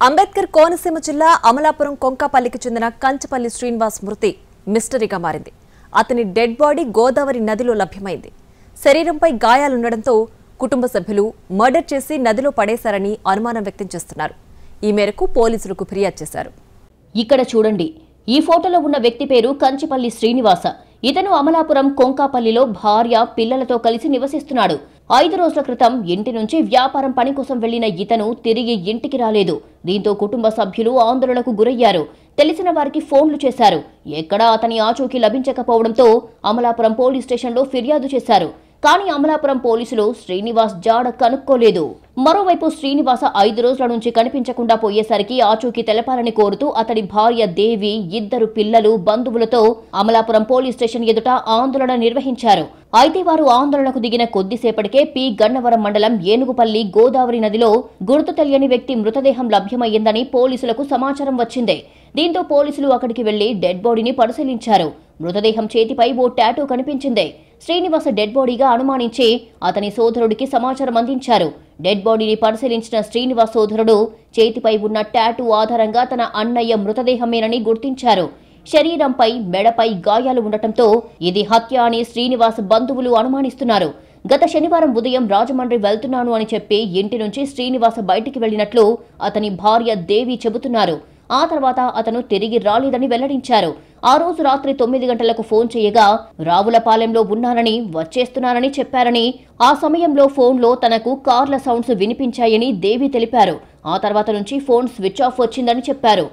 అంబేద్కర్ కోనసీమ జిల్లా అమలాపురం కొంకాపల్లికి చెందిన కంచపల్లి శ్రీనివాస్ మృతి మిస్టరీగా మారింది. అతని డెడ్ బాడీ గోదావరి నదిలో లభ్యమైంది. శరీరంపై గాయాలుండడంతో కుటుంబ సభ్యులు మర్డర్ చేసి నదిలో పడేశారని అనుమానం వ్యక్తం చేస్తున్నారు. ఈ మేరకు పోలీసులకు ఫిర్యాదు చేశారు. ఇక్కడ చూడండి, ఈ ఫోటోలో ఉన్న వ్యక్తి పేరు కంచపల్లి శ్రీనివాస. ఇతను అమలాపురం కొంకాపల్లిలో భార్య పిల్లలతో కలిసి నివసిస్తున్నాడు. 5 రోజుల క్రితం ఇంటి నుంచి వ్యాపారం పని కోసం వెళ్లిన ఇతను తిరిగి ఇంటికి రాలేదు. దీంతో కుటుంబ సభ్యులు ఆందోళనకు గురయ్యారు. తెలిసిన వారికి ఫోన్లు చేశారు. ఎక్కడా అతని ఆచూకీ లభించకపోవడంతో అమలాపురం పోలీస్ స్టేషన్లో ఫిర్యాదు చేశారు. కానీ అమలాపురం పోలీసులు శ్రీనివాస్ జాడ కనుక్కోలేదు. మరోవైపు శ్రీనివాస 5 రోజుల నుంచి కనిపించకుండా పోయేసరికి ఆచూకీ తెలపాలని కోరుతూ అతడి భార్య దేవి, 2 పిల్లలు, బంధువులతో అమలాపురం పోలీస్ స్టేషన్ ఎదుట ఆందోళన నిర్వహించారు. అయితే వారు ఆందోళనకు దిగిన కొద్దిసేపటికే పి గన్నవరం మండలం ఏనుగుపల్లి గోదావరి నదిలో గుర్తు తెలియని వ్యక్తి మృతదేహం లభ్యమయ్యిందని పోలీసులకు సమాచారం వచ్చింది. దీంతో పోలీసులు అక్కడికి వెళ్లి డెడ్ బాడీని పరిశీలించారు. మృతదేహం చేతిపై ఓ టాటూ కనిపించింది. శ్రీనివాస డెడ్ బాడీగా అనుమానించి అతని సోదరుడికి సమాచారం అందించారు. డెడ్ బాడీని పరిశీలించిన శ్రీనివాస్ సోదరుడు చేతిపై ఉన్న టాటూ ఆధారంగా తన అన్నయ్య మృతదేహమేనని గుర్తించారు. శరీరంపై, మెడపై గాయాలు ఉండటంతో ఇది హత్య అని శ్రీనివాస్ బంధువులు అనుమానిస్తున్నారు. గత శనివారం ఉదయం రాజమండ్రి వెళ్తున్నాను అని చెప్పి ఇంటి నుంచి శ్రీనివాస బయటికి వెళ్లినట్లు అతని భార్య దేవి చెబుతున్నారు. ఆ తర్వాత అతను తిరిగి రాలేదని వెల్లడించారు. ఆ రోజు రాత్రి 9 గంటలకు ఫోన్ చేయగా రావులపాలెంలో ఉన్నానని, వచ్చేస్తున్నానని చెప్పారని, ఆ సమయంలో ఫోన్లో తనకు కార్ల సౌండ్స్ వినిపించాయని దేవి తెలిపారు. ఆ తర్వాత నుంచి ఫోన్ స్విచ్ ఆఫ్ వచ్చిందని చెప్పారు.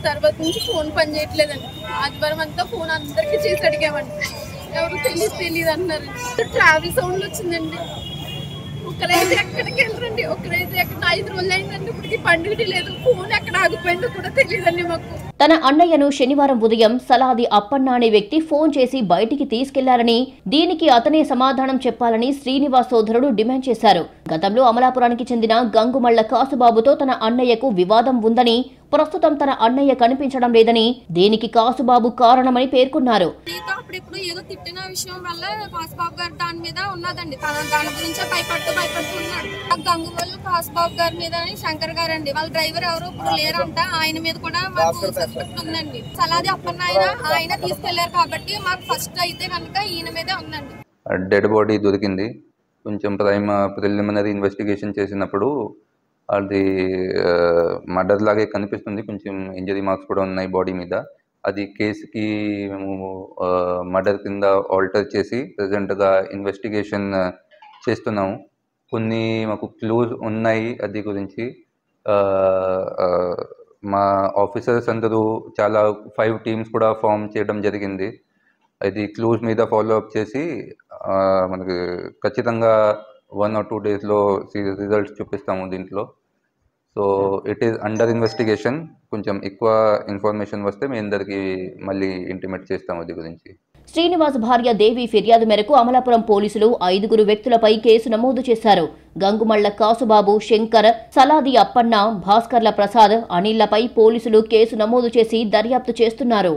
తర్వాత నుంచి ఫోన్ పని చేయట్లేదండి. ఆదివారం అంతా ఫోన్ అందరికీ చేసి అడిగామండి. ఎవరు తెలియదు అంటున్నారు. ట్రావెల్ సౌండ్ వచ్చిందండి. ఒకరైతే ఎక్కడికి వెళ్ళరండి, ఒకరైతే ఎక్కడ 5 రోజులు అయిందండి. ఇప్పటికి పండుగ లేదు. ఫోన్ ఎక్కడ ఆగిపోయిందో కూడా తెలియదండి మాకు. తన అన్నయ్యను శనివారం ఉదయం సలాది అప్పన్న అనే వ్యక్తి ఫోన్ చేసి బయటికి తీసుకెళ్లారని, దీనికి అతనే సమాధానం చెప్పాలని శ్రీనివాస్ సోదరుడు డిమాండ్ చేశారు. గతంలో అమలాపురానికి చెందిన గంగుమళ్ల కాసుబాబుతో తన అన్నయ్యకు వివాదం ఉందని, ప్రస్తుతం తన అన్నయ్య కనిపించడం లేదని, దీనికి కాసుబాబు కారణమని పేర్కొన్నారు. అప్పుడెప్పుడు ఏదో తిట్టిన విషయం వల్ల కాసుబాబు గారు దాని మీద ఉన్నదండి. దాని గురించే భయపడుతూ ఉన్నాడు. గంగుమల్లు కాసుబాబు గారి మీద శంకర్ గారు అండి, వాళ్ళ డ్రైవర్ ఎవరు ఇప్పుడు లేరంట. ఆయన మీద కూడా మాకు సస్పెక్ట్ ఉందండి. సలాది అప్పన్న ఆయన తీసుకెళ్లారు కాబట్టి మాకు ఫస్ట్ అయితే కనుక ఈయన మీదే ఉందండి. డెడ్ బాడీ దొరికింది. కొంచెం ప్రిలిమినరీ ఇన్వెస్టిగేషన్ చేసినప్పుడు అది మర్డర్ లాగే కనిపిస్తుంది. కొంచెం ఇంజరీ మార్క్స్ కూడా ఉన్నాయి బాడీ మీద. అది కేసుకి మేము మర్డర్ కింద ఆల్టర్ చేసి ప్రజెంట్గా ఇన్వెస్టిగేషన్ చేస్తున్నాము. కొన్ని మాకు క్లూస్ ఉన్నాయి. అది గురించి మా ఆఫీసర్స్ అందరూ చాలా 5 టీమ్స్ కూడా ఫామ్ చేయడం జరిగింది. అది క్లూస్ మీద ఫాలో అప్ చేసి మనకి ఖచ్చితంగా 1 or 2 డేస్లో రిజల్ట్స్ చూపిస్తాము దీంట్లో. So it is under investigation. కొంచెం ఎక్కువ ఇన్ఫర్మేషన్ వస్తే మేము అందరికీ మళ్ళీ ఇంటిమేట్ చేస్తాము అది గురించి. శ్రీనివాస్ భార్య దేవి ఫిర్యాదు మేరకు అమలాపురం పోలీసులు 5 వ్యక్తులపై కేసు నమోదు చేశారు. గంగుమళ్ల కాసుబాబు, శంకర్, సలాది అప్పన్న, భాస్కర్ల ప్రసాద్, అనిల్లపై పోలీసులు కేసు నమోదు చేసి దర్యాప్తు చేస్తున్నారు.